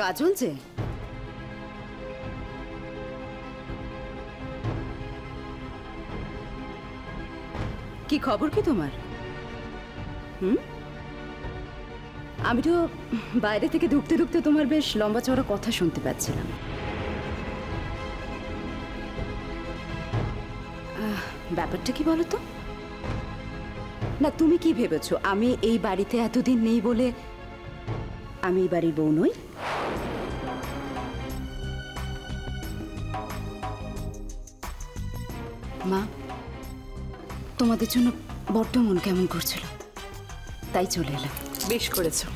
কাজল যে কি খবর কি তোমার? আমি তো বাইরে থেকে ঢুকতে ঢুকতে তোমার বেশ লম্বা চওড়া কথা শুনতে পাচ্ছিলাম। ব্যাপারটা কি বলো তো? না, তুমি কি ভেবেছো আমি এই বাড়িতে এতদিন নেই বলে আমি এই বাড়ির বউ নই? মা, তোমাদের জন্য বড্ড মন কেমন করছিল, তাই চলে এলাম। বেশ করেছো।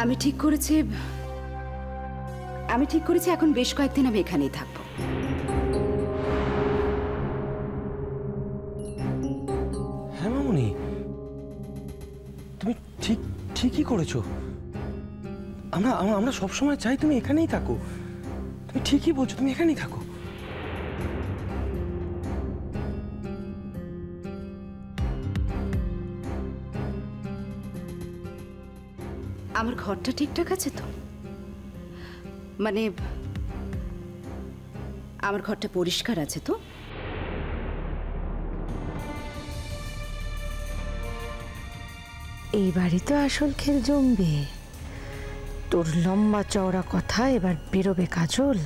আমি ঠিক করেছি এখন বেশ কয়েকদিন আমি এখানেই থাকবো। হ্যাঁ মামুনি, তুমি ঠিকই করেছো। আমরা সবসময় চাই তুমি এখানেই থাকো। তুমি ঠিকই বলছো, তুমি এখানেই থাকো। আমার ঘরটা ঠিকঠাক আছে তো? মানে আমার ঘরটা পরিষ্কার আছে তো? এই বাড়ি তো আসল খেল জমবে। তোর লম্বা চওড়া কথা এবার বেরোবে কাজল।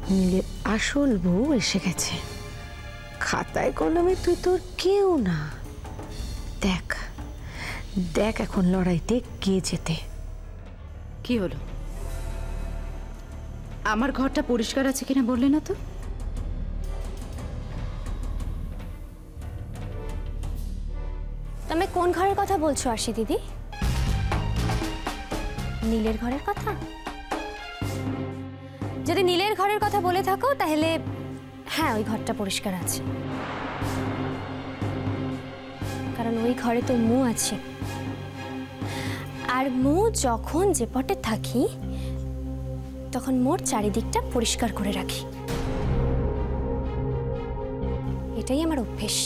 নীলের আসল বউ এসে গেছে। খাতায় কলমে তুই তোর কেউ না। দেখ দেখ এখন লড়াইতে কে জেতে। কি হলো? আমার ঘরটা পরিষ্কার আছে কিনা বললে না তো? তুমি কোন ঘরের কথা বলছো আরশি দিদি? নীলের ঘরের কথা? যদি নীলের ঘরের কথা বলে থাকো তাহলে হ্যাঁ, ওই ঘরটা পরিষ্কার আছে। কারণ ওই ঘরে তো মু আছে, আর মু যখন যে পটে থাকি তখন মোর চারিদিকটা পরিষ্কার করে রাখি। এটাই আমার অভ্যেস।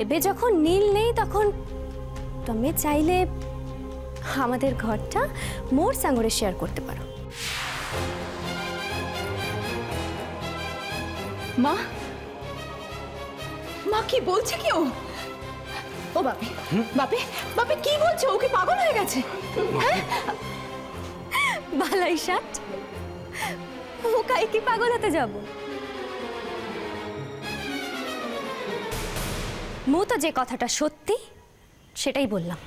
এবে যখন নীল নেই তখন তুমি চাইলে আমাদের ঘরটা মোর সঙ্গে শেয়ার করতে পারো। মা, মা কি বলছে কি ও? ও বাপে বাপে বাপে, কি বলছে? ওকে পাগল হয়ে গেছে? বালাই ষাট, ও কাই কি পাগল হতে যাব? মু তো যে কথাটা সত্যি সেটাই বললাম।